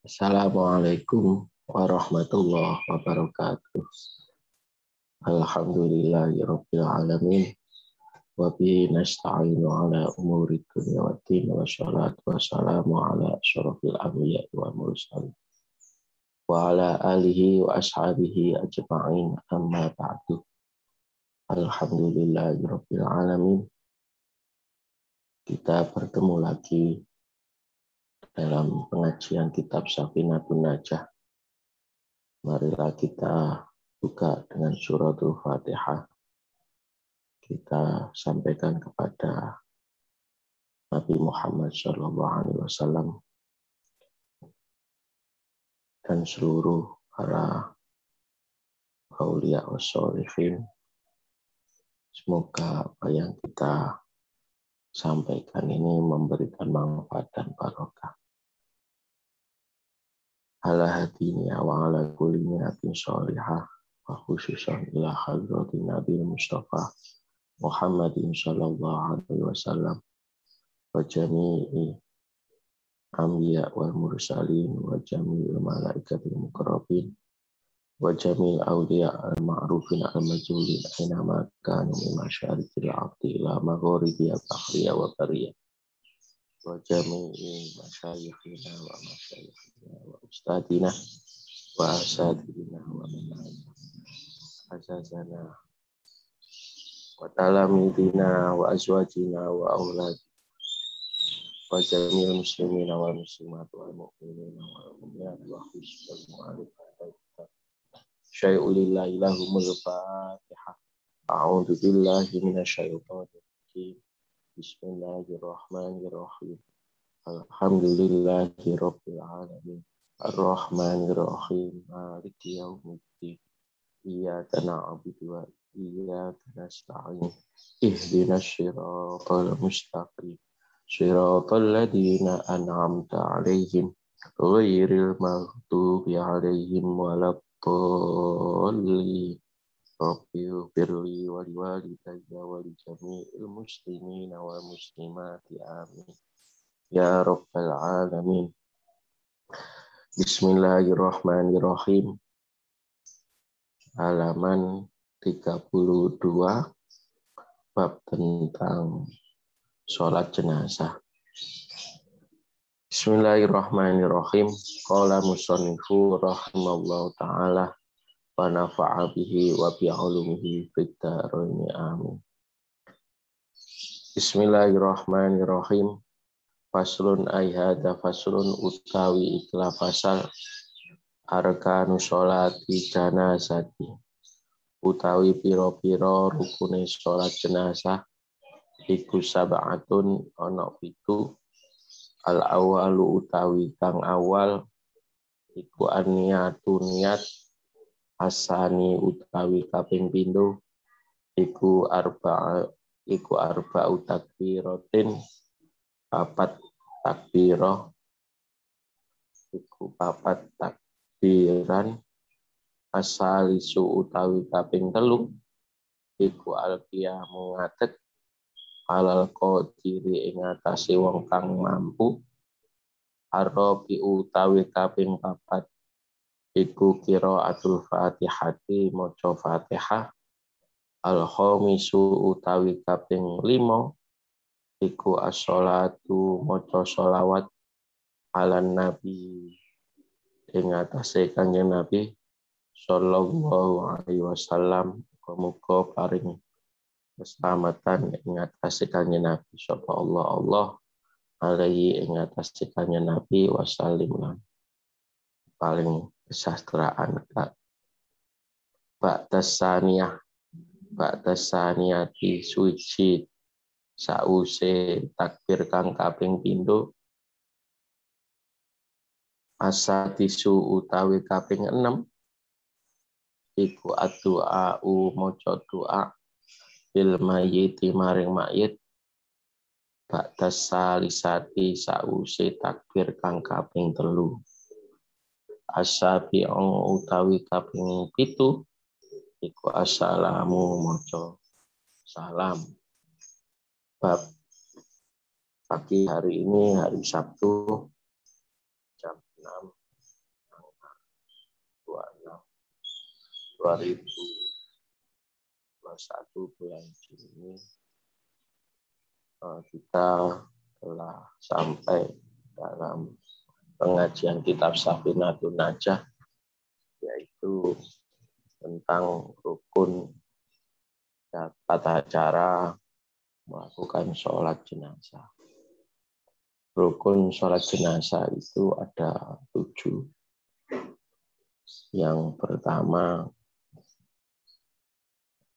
Assalamualaikum warahmatullahi wabarakatuh. Alhamdulillahirabbil alamin wa bihi nasta'inu ala umuri dunya waddin wassalatu wassalamu ala asyrofil anbiya'i wal mursalin wa ala alihi wa ashabihi ajma'in amma ba'du. Alhamdulillahirabbil alamin. Kita bertemu lagi dalam pengajian kitab Safinatun Najah. Marilah kita buka dengan suratul Fatihah. Kita sampaikan kepada Nabi Muhammad SAW dan seluruh para aulia wassolihin. Semoga apa yang kita sampaikan ini memberikan manfaat dan barokah. Ala hadinya wa ala kulli niyatin sholihah wa khususan ila hadratin Nabi Mustafa Muhammadin sallallahu alaihi wasallam wa jami'i anbiya wal mursalin wa jami'il malaikatil muqarrabin wa jami'il awliya al ma'rufin al majhulin aina ma kanu min masyariqil ardi ila magharibi bahriya wa bariyah wa jami'i masyayikhina wa ustadina wa asadina wa azazana wa talamidina wa azwajina wa aulad wa jami'il muslimina wal muslimat wal mu'minina wal mu'minat wa khususal mu'alifat syai'u lillahi lahumul fatihah. A'udzu billahi minasyaitonir rajim. Bismillahirrahmanirrahim. Alhamdulillahi rabbil alamin. Ar-Rahmanir-Rahim. Maliki yaumiddin. Iyyaka na'budu wa iyyaka nasta'in. Ihdinas siratal mustaqim. Siratal ladzina an'amta 'alaihim ghairil maghdubi 'alaihim waladdallin. Rabbi firli wa liwalidayya wa li jami'il muslimina wal muslimati amin. Ya rabbal alamin. Bismillahirrahmanirrahim. Halaman 32 bab tentang sholat jenazah. Bismillahirrahmanirrahim. Qala musannifu rahimallahu ta'ala wa nafa'a bihi wa bi'ulumihi fid dharain amin. Bismillahirrahmanirrahim. Faslun ayhada faslun utawi ikla fasal arkanu sholati janazati utawi piro-piro rukune sholat jenazah iku sab'atun ana 7. Al awalu utawi kang awal iku an-niyatu niat, asani utawi kaping pindho iku arba'u takbiratin, papat takbirah iku papat takbiran, asalisu utawi kaping 3 iku al-qiyamu ngadeg alal qadiri ing atase wong kang mampu, arabi utawi kaping 4 iku qiraatul fatihati maca Fatihah, al-khamisu utawi kaping 5 iku as-sholatu maca sholawat alan nabi ing atase Kanjeng Nabi sallallahu alaihi wasallam, muga paring keselamatan ing atase Kanjeng Nabi sapa Allah alaihi ing atase Kanjeng Nabi wasallim lan paling kesejahteraan. Ba'dasaniyati suci sause takbir kang kaping pindho, asatisu utawi kaping 6 iku addu'a maca doa bil mayyiti maring mayit, ba'das salisati sause takbir kang kaping 3, asabi'u utawi kaping 7 iku assalamu maca salam. Bab pagi hari ini hari Sabtu jam 6 2021 bulan Juni kita telah sampai dalam pengajian kitab Safinatun Najah, yaitu tentang rukun tata cara melakukan sholat jenazah. Rukun sholat jenazah itu ada 7. Yang pertama,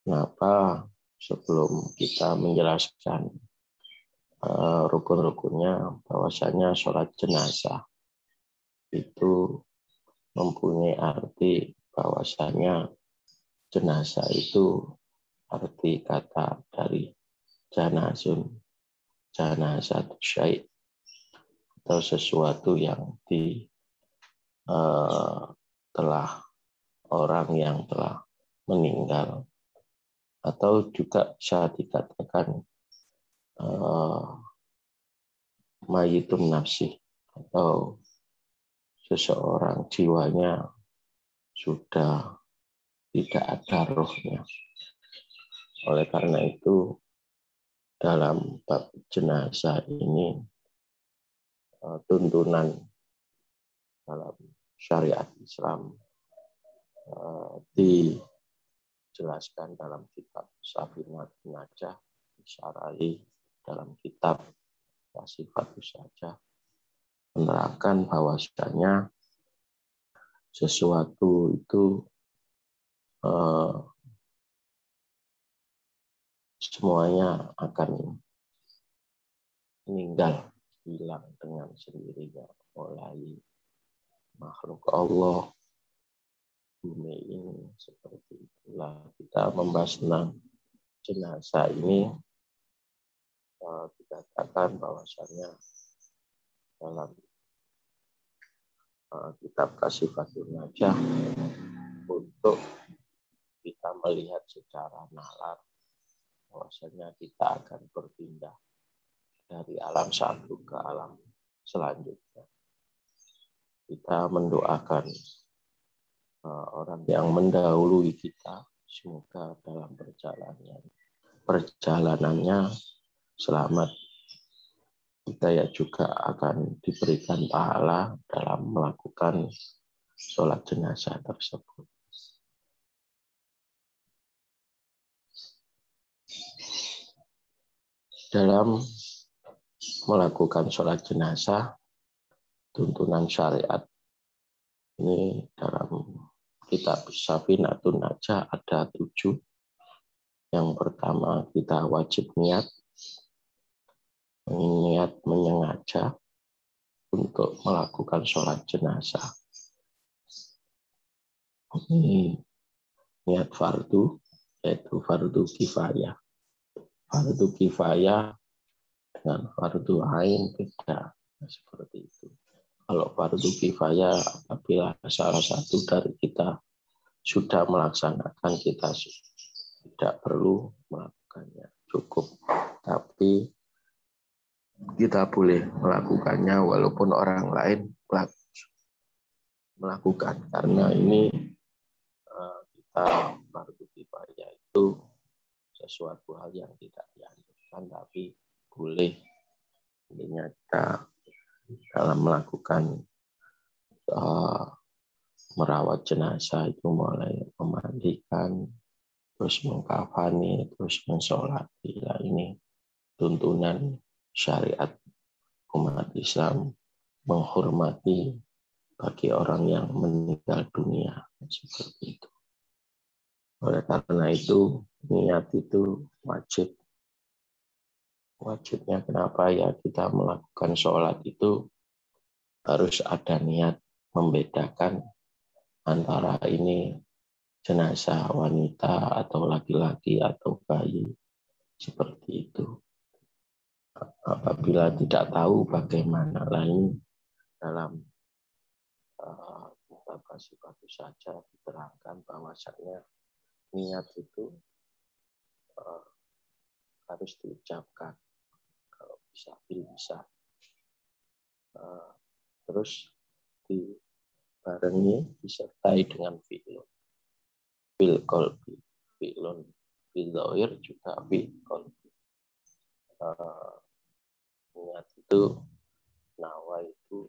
kenapa sebelum kita menjelaskan rukun-rukunnya, bahwasanya sholat jenazah itu mempunyai arti bahwasanya jenazah itu arti kata dari janazun, janazah syai', atau sesuatu yang telah orang yang telah meninggal, atau juga bisa dikatakan mayitun nafsi, atau seseorang jiwanya sudah tidak ada rohnya. Oleh karena itu, dalam bab jenazah ini tuntunan dalam syariat Islam dijelaskan dalam kitab Safinatun Najah, disyarahi dalam kitab Sifatus Saja, menerangkan bahwasanya sesuatu itu semuanya akan meninggal, hilang dengan sendirinya, mulai makhluk Allah, bumi ini. Seperti itulah kita membahas tentang jenazah ini, dikatakan bahwasanya dalam kitab Sifatus Najah, untuk kita melihat secara nalar bahwasanya kita akan berpindah dari alam satu ke alam selanjutnya. Kita mendoakan orang yang mendahului kita, semoga dalam perjalanannya selamat. Kita ya juga akan diberikan pahala dalam melakukan sholat jenazah tersebut. Dalam melakukan sholat jenazah, tuntunan syariat ini dalam kitab Safinatun Najah ada 7. Yang pertama, kita wajib niat menyengaja untuk melakukan sholat jenazah. Ini niat fardu, yaitu fardu kifayah. Fardu kifayah dengan fardu ain beda, seperti itu. Kalau fardu kifayah, apabila salah satu dari kita sudah melaksanakan, kita tidak perlu melakukannya, cukup. Tapi kita boleh melakukannya walaupun orang lain melakukan, karena ini kita fardu kifayah itu sesuatu hal yang tidak dianjurkan, tapi boleh. Intinya kita dalam melakukan merawat jenazah itu mulai memandikan, terus mengkafani, terus mensolati. Nah, ini tuntunan syariat umat Islam menghormati bagi orang yang meninggal dunia, seperti itu. Oleh karena itu, niat itu wajib. Wajibnya kenapa? Ya, kita melakukan sholat itu harus ada niat, membedakan antara ini jenazah wanita atau laki-laki atau bayi, seperti itu. Apabila tidak tahu bagaimana lain, dalam kitab Sifatus Saja diterangkan bahwasanya niat itu harus diucapkan, kalau bisa. Terus dibarengi, disertai dengan fi'il. fil qalbi, fi'lun fil dhahir juga fil qalbi. Niat itu nawa itu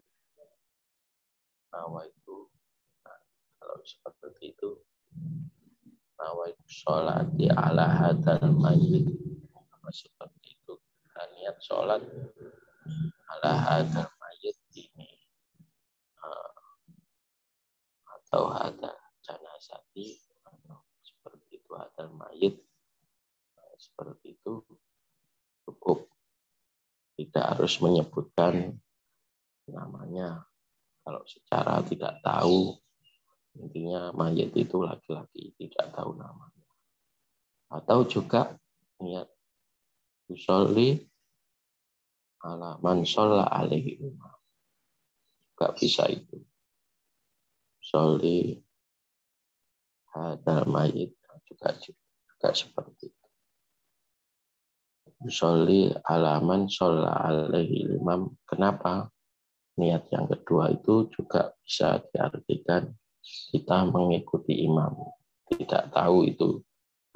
nah, kalau seperti itu nawa itu sholat di ala hadal mayyit, seperti itu niat sholat ala hadal mayyit ini atau hadal janazati, seperti itu hadal mayyit, seperti itu cukup, tidak harus menyebutkan namanya. Kalau secara tidak tahu, intinya mayit itu laki-laki, tidak tahu namanya. Atau juga niat usolli ala man sholla alaihi imam, juga bisa itu. Usolli hadal mayit juga seperti itu. Usolli ala man sholla alaihi imam. Kenapa? Niat yang kedua itu juga bisa diartikan kita mengikuti imam. Tidak tahu itu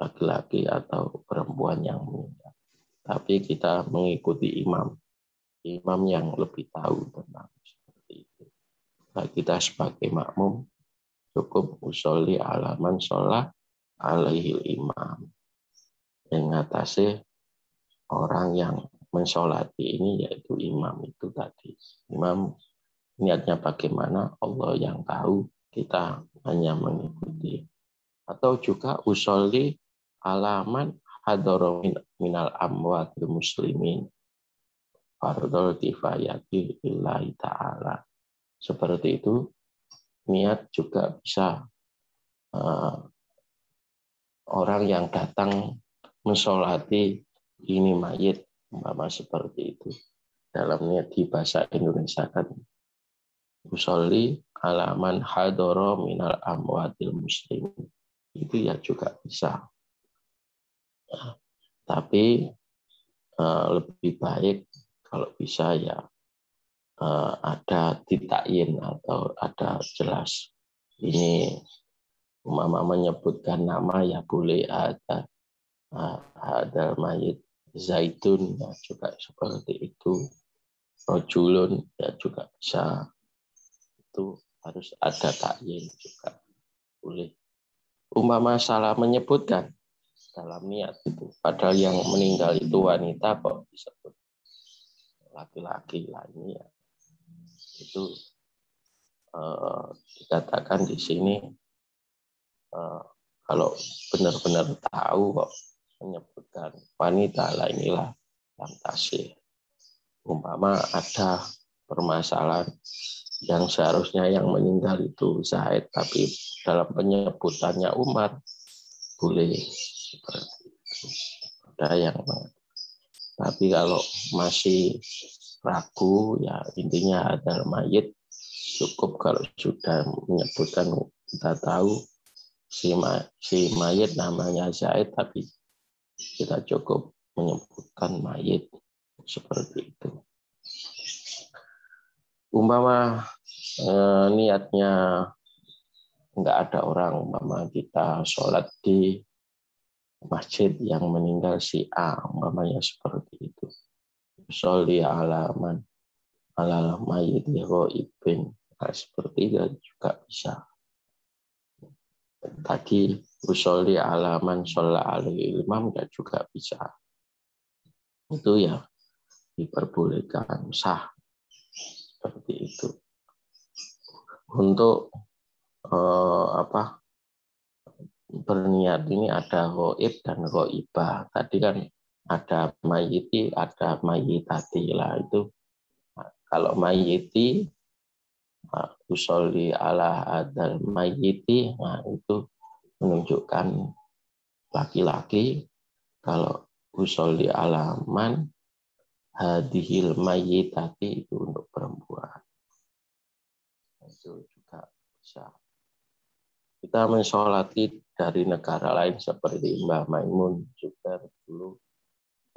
laki-laki atau perempuan yang meninggal. Tapi kita mengikuti imam. Imam yang lebih tahu tentang seperti itu. Nah, kita sebagai makmum cukup usolli ala man sholla alaihi imam. Mengatasi orang yang mensolati ini yaitu imam itu tadi. Imam niatnya bagaimana Allah yang tahu, kita hanya mengikuti. Atau juga usolli alaman hadara minal amwatil muslimin fardul kifayati lillahi ta'ala. Seperti itu niat juga bisa orang yang datang mensolati ini mayit, umpama seperti itu. Dalam niat di bahasa Indonesia kan usolli alaman hadara minal amwatil muslimin, itu ya juga bisa. Tapi lebih baik kalau bisa ya ada ditakyin atau ada jelas. Ini umpama menyebutkan nama ya boleh, ada mayit Zaitun ya juga seperti itu. Rojulun ya juga bisa. Itu harus ada takyin juga boleh. Umpama salah menyebutkan dalam niat itu, padahal yang meninggal itu wanita kok disebut laki-laki lainnya. Itu dikatakan di sini kalau benar-benar tahu kok menyebutkan wanita lah, inilah yang tasih. Umpama ada permasalahan yang seharusnya yang meninggal itu Zaid, tapi dalam penyebutannya Umar, boleh seperti itu. Ada yang tapi kalau masih ragu ya intinya ada mayit, cukup kalau sudah menyebutkan kita tahu si mayit namanya Zaid, tapi kita cukup menyebutkan mayit seperti itu. Umpama niatnya enggak ada orang, umpama kita sholat di masjid yang meninggal si A, umpamanya seperti itu. Sholli alaman alal mayit ghaibin, seperti itu juga bisa. Tadi usolli alaman sholla alaihi imam ya juga bisa. Itu ya diperbolehkan, sah seperti itu. Untuk berniat ini ada ghaib dan ghaibah. Tadi kan ada mayyiti, ada mayyitati lah. Itu kalau mayyiti usolli ala adal mayyiti, nah itu menunjukkan laki-laki. Kalau usolli ala man hadhil mayyitati, itu untuk perempuan. Itu juga bisa. Kita mensolati dari negara lain seperti Mbah Maimun juga dulu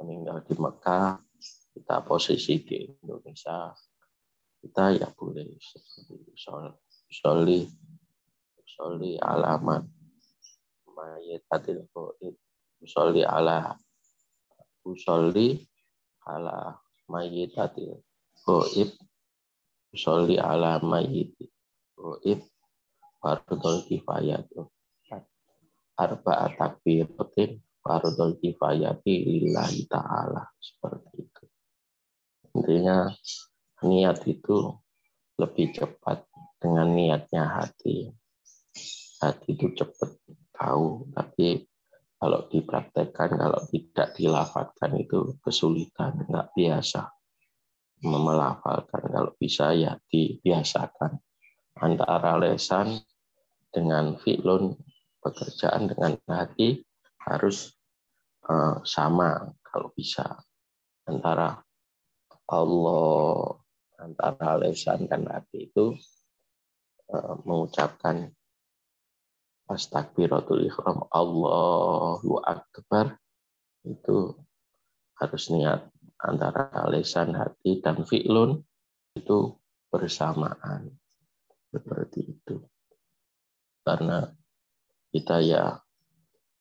meninggal di Mekah, kita posisi di Indonesia, kita ya boleh seperti usolli alaman mayyitatil ghaib. Usolli ala mayyitatil ghaib. Usolli ala mayyitil ghaib. Fardhul kifayatu. Arba'at takbiratin fardhul kifayati lillahi ta'ala. Seperti itu. Intinya niat itu lebih cepat dengan niatnya hati. Hati itu cepat tahu, tapi kalau dipraktekkan, kalau tidak dilafalkan itu kesulitan, nggak biasa melafalkan. Kalau bisa ya dibiasakan. Antara lesan dengan fi'lun, pekerjaan dengan hati harus sama kalau bisa. Antara lesan dan hati itu mengucapkan pas takbiratul ihram Allahu Akbar itu harus niat antara lesan, hati, dan fi'lun itu bersamaan. Seperti itu. Karena kita ya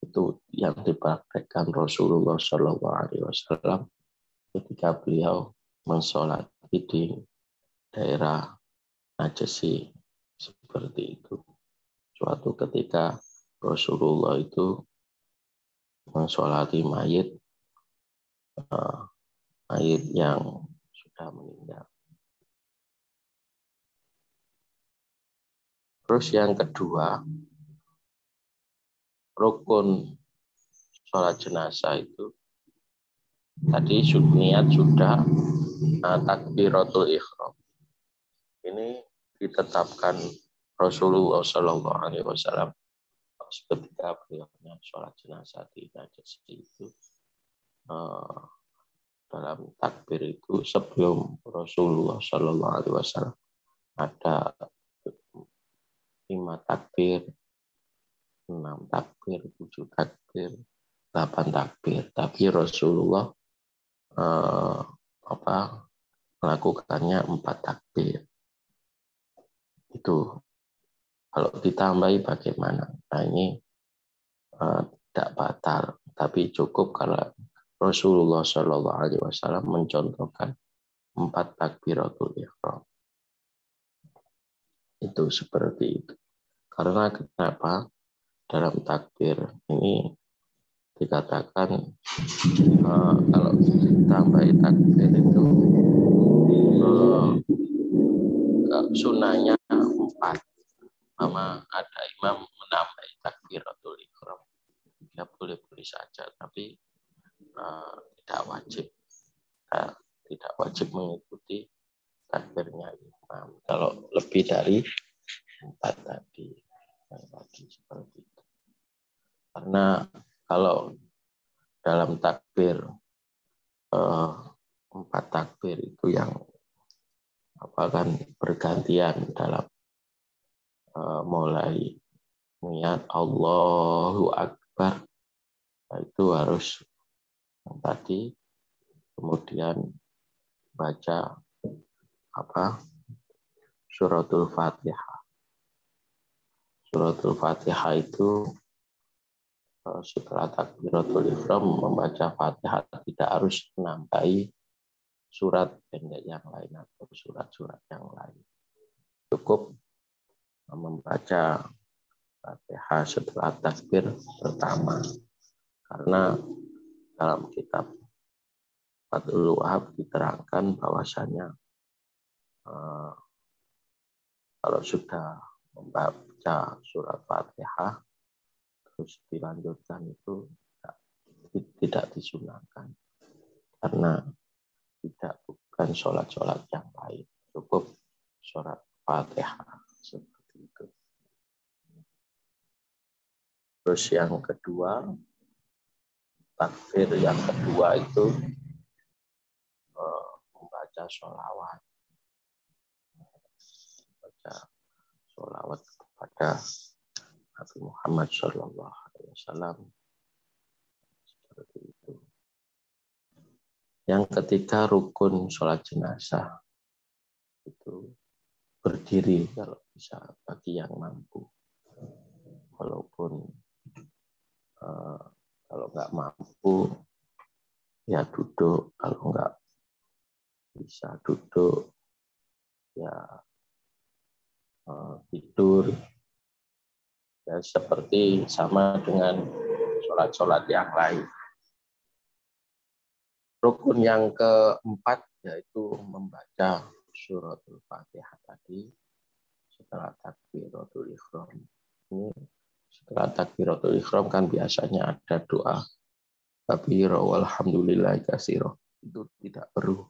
itu yang dipraktekkan Rasulullah SAW ketika beliau mensolati di daerah Najasyi seperti itu. Suatu ketika Rasulullah itu mensolati mayit yang sudah meninggal. Terus yang kedua, rukun sholat jenazah itu tadi niat sudah takbiratul ihram. Ini ditetapkan Rasulullah SAW ketika beliaunya sholat jenazah di Najasyi itu dalam takbir itu sebelum Rasulullah SAW ada 5 takbir, 6 takbir, 7 takbir, 8 takbir. Tapi Rasulullah melakukannya 4 takbir. Itu kalau ditambahi bagaimana? Nah, ini tidak batal, tapi cukup kalau Rasulullah SAW mencontohkan 4 takbiratul ihram. Itu seperti itu. Karena kenapa? Dalam takbir ini dikatakan kalau ditambahi takbir itu sunnahnya 4. Sama ada imam menambahi takbiratul ihram. Ya boleh-boleh saja, tapi tidak wajib. Tidak wajib mengikuti takbirnya imam. Kalau lebih dari 4 tadi, seperti itu. Karena kalau dalam takbir 4 takbir itu yang kan bergantian dalam mulai niat Allahu Akbar, itu harus tadi, kemudian baca suratul Fatihah. Suratul Fatihah itu setelah takbiratul ihram membaca Fatihah, tidak harus menambahi surat pendek yang lain atau surat-surat yang lain. Cukup membaca Fatihah setelah takbir pertama. Karena dalam kitab Fathul Wahab diterangkan bahwasanya kalau sudah membaca surat Fatihah terus dilanjutkan itu tidak disunahkan, karena bukan sholat-sholat yang lain, cukup surat Fatihah seperti itu. Terus yang kedua, takbir yang kedua itu membaca sholawat. Membaca sholawat kepada Nabi Muhammad SAW. Seperti itu. Yang ketiga, rukun sholat jenazah. Itu berdiri kalau bisa bagi yang mampu. Walaupun Kalau nggak mampu ya duduk, kalau nggak bisa duduk ya tidur. Ya, seperti sama dengan sholat-sholat yang lain. Rukun yang keempat yaitu membaca suratul Fatihah tadi setelah takbiratul ihram. Ini setelah takbiratul ihram kan biasanya ada doa kabira walhamdulillahi katsira. Itu tidak perlu.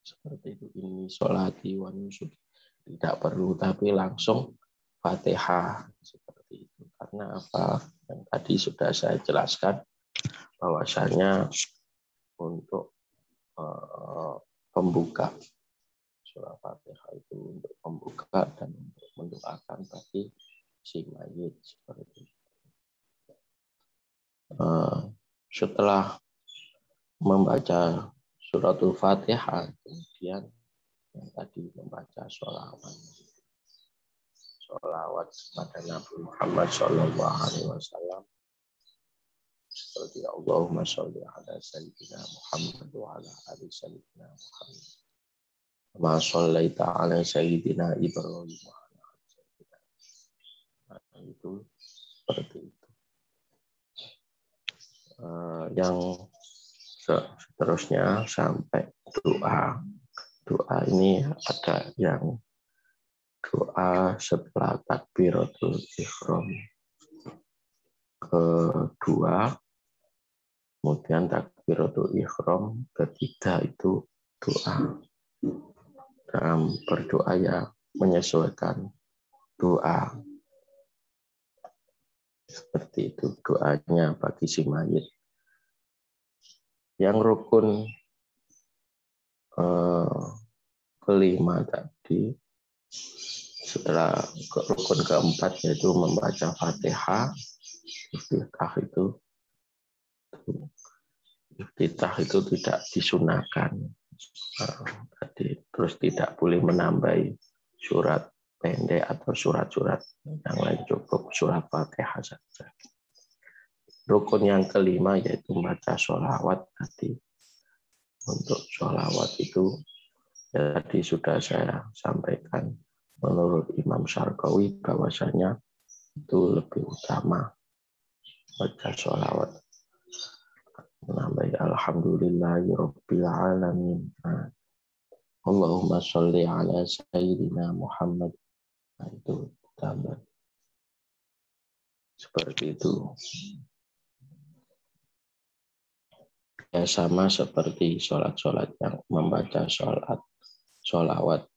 Seperti itu, ini sholati wa nusuki. Tidak perlu, tapi langsung Fatihah seperti itu. Karena apa? Yang tadi sudah saya jelaskan bahwasanya untuk pembuka surah Fatihah itu untuk pembuka dan untuk mendoakan bagi si mayit seperti itu. Setelah membaca suratul Fatihah, kemudian yang tadi membaca sholawat kepada Nabi Muhammad SAW seperti Allahumma sholli ala sayyidina Muhammad wa ala ali sayyidina Muhammad. Ma shallaita ala sayyidina Ibrahim wa ala ali sayyidina. Nah, itu seperti itu. Yang seterusnya sampai doa. Doa ini ada yang doa setelah takbiratul ihram kedua, kemudian takbiratul ihram ketiga itu doa. Dalam berdoa ya menyesuaikan doa. Seperti itu doanya bagi si mayit. Yang rukun kelima tadi, setelah rukun keempat yaitu membaca Fatihah, iftitah itu tidak disunahkan. Terus tidak boleh menambahi surat pendek atau surat-surat yang lain, cukup surat Fatihah saja. Rukun yang kelima yaitu membaca sholawat tadi. Untuk sholawat itu ya, tadi sudah saya sampaikan menurut Imam Syarqawi bahwasanya itu lebih utama baca sholawat. Menambahi alhamdulillahirabbil alamin. Allahumma sholli ala sayyidina Muhammad. Nah, itu tambah. Seperti itu. Ya, sama seperti sholat-sholat yang membaca sholawat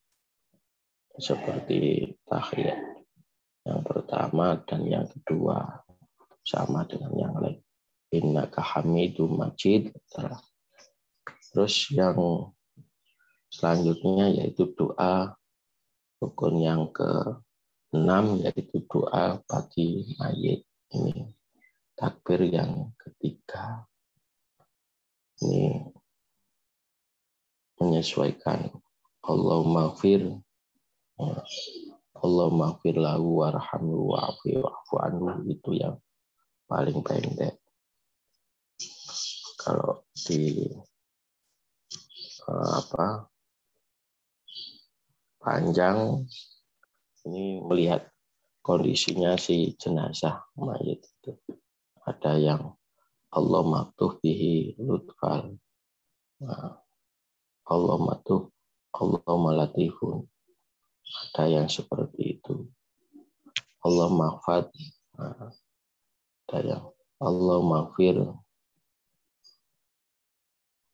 seperti tahiyat yang pertama dan yang kedua sama dengan yang lain. Innaka hamidum majid. Terus yang selanjutnya yaitu doa rukun yang ke-6 yaitu doa bagi mayit. Ini takbir yang ketiga. Ini menyesuaikan Allahumma gfir lahu warhamhu wa'fu anhu, itu yang paling pendek. Kalau di panjang ini melihat kondisinya si jenazah mayit itu. Ada yang Allah maktuh bihi lutfal. Allah maktuh, Allah malatifun. Ada yang seperti itu. Allah maghfad. Ada yang Allah maghfir.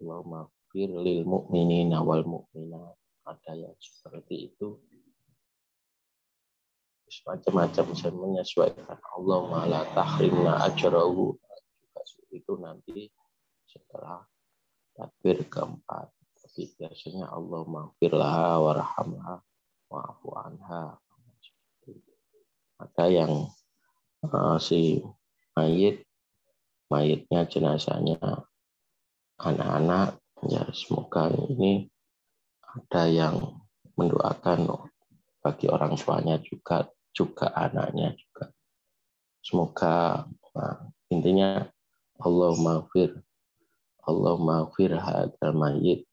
Allah maghfir lil mu'minina wal mu'minat. Ada yang seperti itu. Macam-macam saya menyesuaikan. Allah ma'ala tahrimna ajrahu. Itu nanti setelah takbir keempat. Tapi biasanya Allah maghfirlah warhamha wa'fu anha. Ada yang si mayitnya jenazahnya anak-anak, ya semoga ini ada yang mendoakan bagi orang tuanya juga anaknya juga. Semoga Nah, intinya Allahumma ighfir hadzal mayyit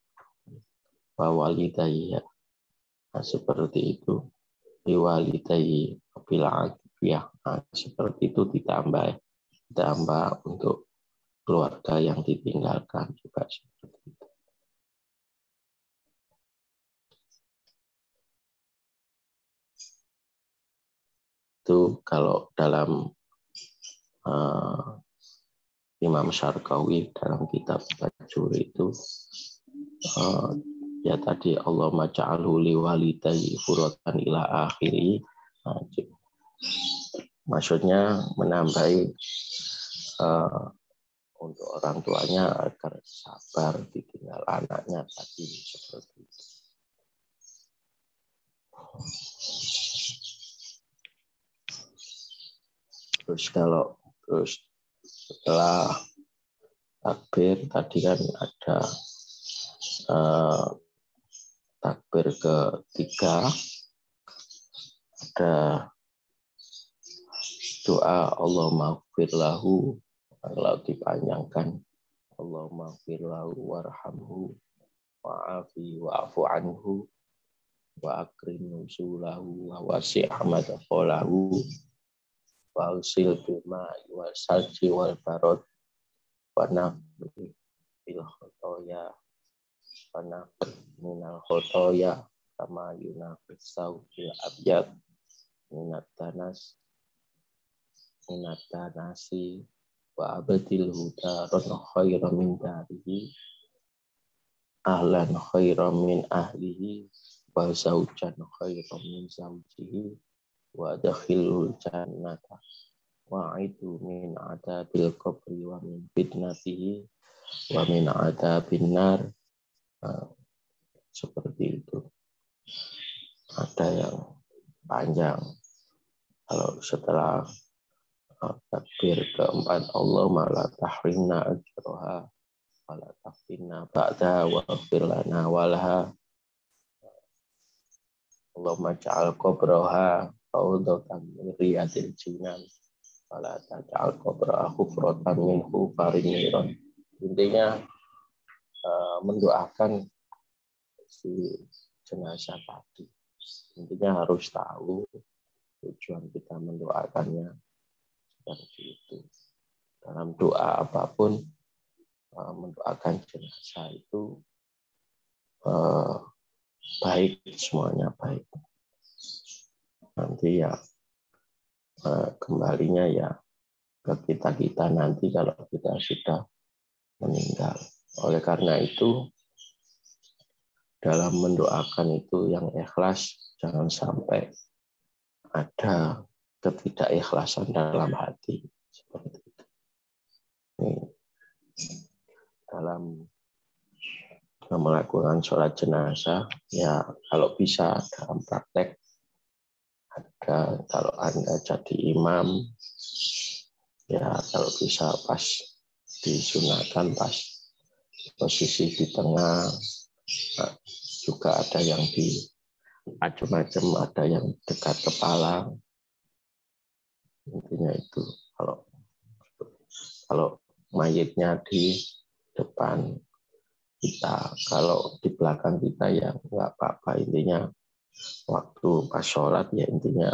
wa walidayya. Nah, seperti itu. Liwalidayhi bil afiyah. Nah, seperti itu ditambah untuk keluarga yang ditinggalkan juga seperti itu. Itu kalau dalam Imam Syarqawi dalam kitab Bajur itu ya tadi Allahumma ja'alhu liwalidayhi furatan ila akhiri. Nah, maksudnya menambahi untuk orang tuanya agar sabar ditinggal anaknya tadi seperti itu. Terus setelah takbir tadi kan ada takbir ketiga, ada doa Allahumma ighfir lahu, kalau dipanjangkan Allahumma ighfir lahu warhamhu wa'afi wa'fu anhu wa akrim nuzulahu wa wasi' madkhalahu wa usil bima wal salji wal barad wa naqi bil khotoya wa naqi minal khotoya kama yunaqis sawbil abyad minat tanasi wa abadil huda ron khairan min darihi ahlan khairan min ahlihi wa zawjan khairan min zawjihi wa dakhilul jannata wa aidu min adabil qabri wa min fitnatihi wa min adabin nar. Seperti itu. Ada yang panjang. Kalau setelah takbir keempat Allahumma la tahrimna ajroha wa la taftinna ba'da wa ighfir lana walaha Allahumma ja'al qabraha rawdatan min riyadil jinan wa la taj'al qabraha hufratan min hufarin niran. Intinya mendoakan si jenazah tadi. Intinya harus tahu tujuan kita mendoakannya seperti itu. Dalam doa apapun mendoakan jenazah itu baik, semuanya baik. Nanti ya kembalinya ya ke kita nanti kalau kita sudah meninggal. Oleh karena itu dalam mendoakan itu yang ikhlas, jangan sampai ada ketidakikhlasan dalam hati seperti itu. Dalam melakukan sholat jenazah, ya kalau bisa dalam praktek ada, kalau Anda jadi imam, ya kalau bisa pas disunahkan pas posisi di tengah. Nah, juga ada yang di macam-macam, ada yang dekat kepala. Intinya itu kalau mayitnya di depan kita, kalau di belakang kita ya nggak apa-apa. Intinya waktu pas sholat ya intinya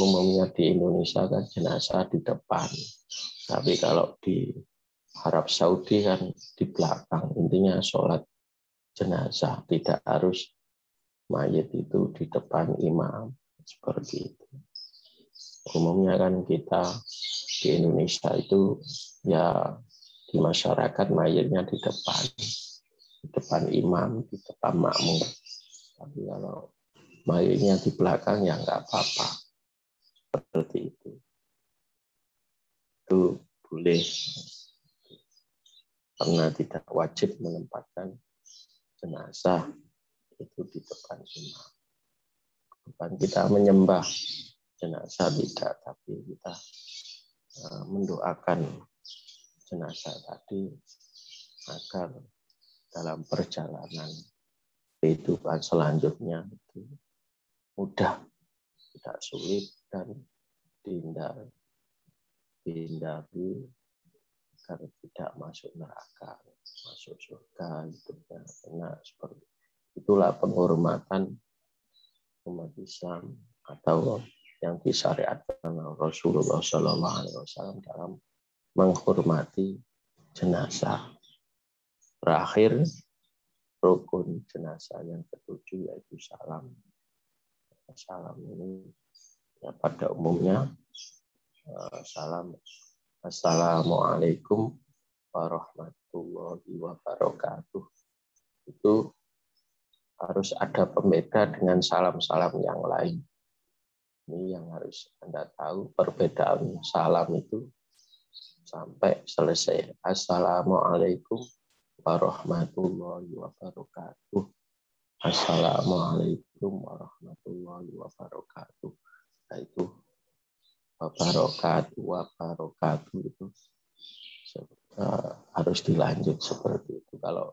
umumnya di Indonesia kan jenazah di depan, tapi kalau di Arab Saudi kan di belakang. Intinya sholat jenazah tidak harus mayit itu di depan imam seperti itu. Umumnya kan kita di Indonesia itu ya di masyarakat mayitnya di depan imam, di depan makmum. Tapi kalau mayitnya di belakang ya nggak apa-apa. Seperti itu. Itu boleh. Karena tidak wajib menempatkan jenazah itu di depan imam. Bukan kita menyembah jenazah, tidak, tapi kita mendoakan jenazah tadi agar dalam perjalanan kehidupan selanjutnya itu mudah, tidak sulit dan dihindari. dihindari agar tidak masuk neraka, masuk surga hidupnya. Karena seperti itulah penghormatan umat Islam atau yang disyariatkan Rasulullah Shallallahu Alaihi Wasallam dalam menghormati jenazah. Terakhir, rukun jenazah yang ketujuh yaitu salam. Salam ini ya, pada umumnya salam Assalamualaikum warahmatullahi wabarakatuh. Itu harus ada pembeda dengan salam-salam yang lain. Ini yang harus Anda tahu, perbedaan salam itu sampai selesai. Assalamualaikum warahmatullahi wabarakatuh. Assalamualaikum warahmatullahi wabarakatuh. Nah, itu wabarakatuh itu harus dilanjut seperti itu. Kalau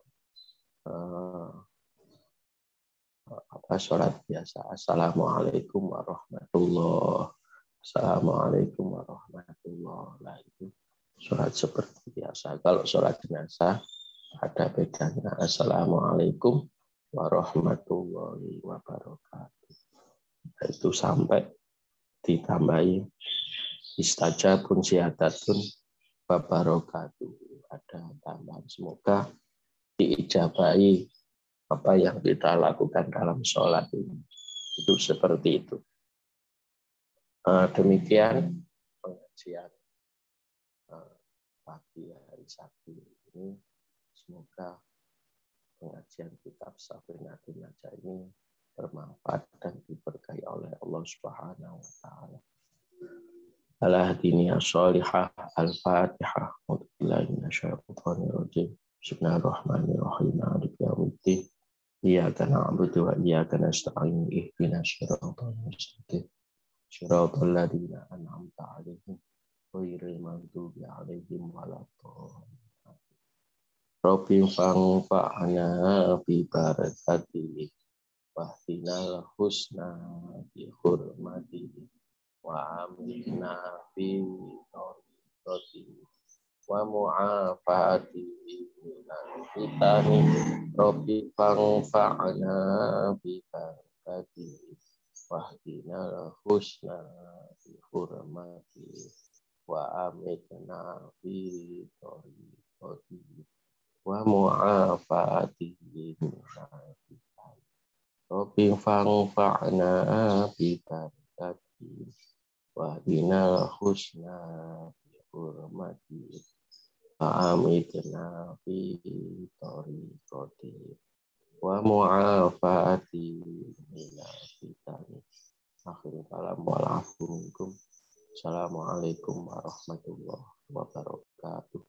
sholat biasa, Assalamualaikum warahmatullahi, Assalamualaikum warahmatullahi. Nah, itu sholat seperti biasa. Kalau sholat jenazah ada bedanya. Assalamualaikum warahmatullahi wabarakatuh. Nah, itu sampai ditambahi istajabun syihadatun wabarakatuh. Ada tambahan, semoga diijabahi apa yang kita lakukan dalam sholat ini. Itu seperti itu. Demikian pengajian pagi hari Sabtu ini. Semoga pengajian kitab Safinatul Najah ini bermanfaat dan diberkahi oleh Allah Subhanahu wa taala. Al-Hadini as-Salihah Al-Fatihah. Bismillahirrahmanirrahim. Bismillahirrahmanirrahim. Iyyaka na'budu wa iyyaka nasta'in. Ihdinas siratal mustaqim. Siratal ladzina an'amta 'alaihim ghairil maghdubi 'alaihim waladdallin. Rabbi fa'na bi barakatihi wahdinal husna bi hurmatihi wa amina bi tariqatihi wa mu'afatihi minal fitani. Rabbi fa'na bi barakatihi wahdinal husna bi hurmatihi wa amitna bi tariqatihi wa mu'afatihi minal fitani. Rabbi fa'na bi barakatihi wahdinal husna bi hurmatihi wa amitna bi tariqatihi wa mu'afati minal fitani. Akhirul kalam wal afu minkum. Assalamualaikum warahmatullahi wabarakatuh.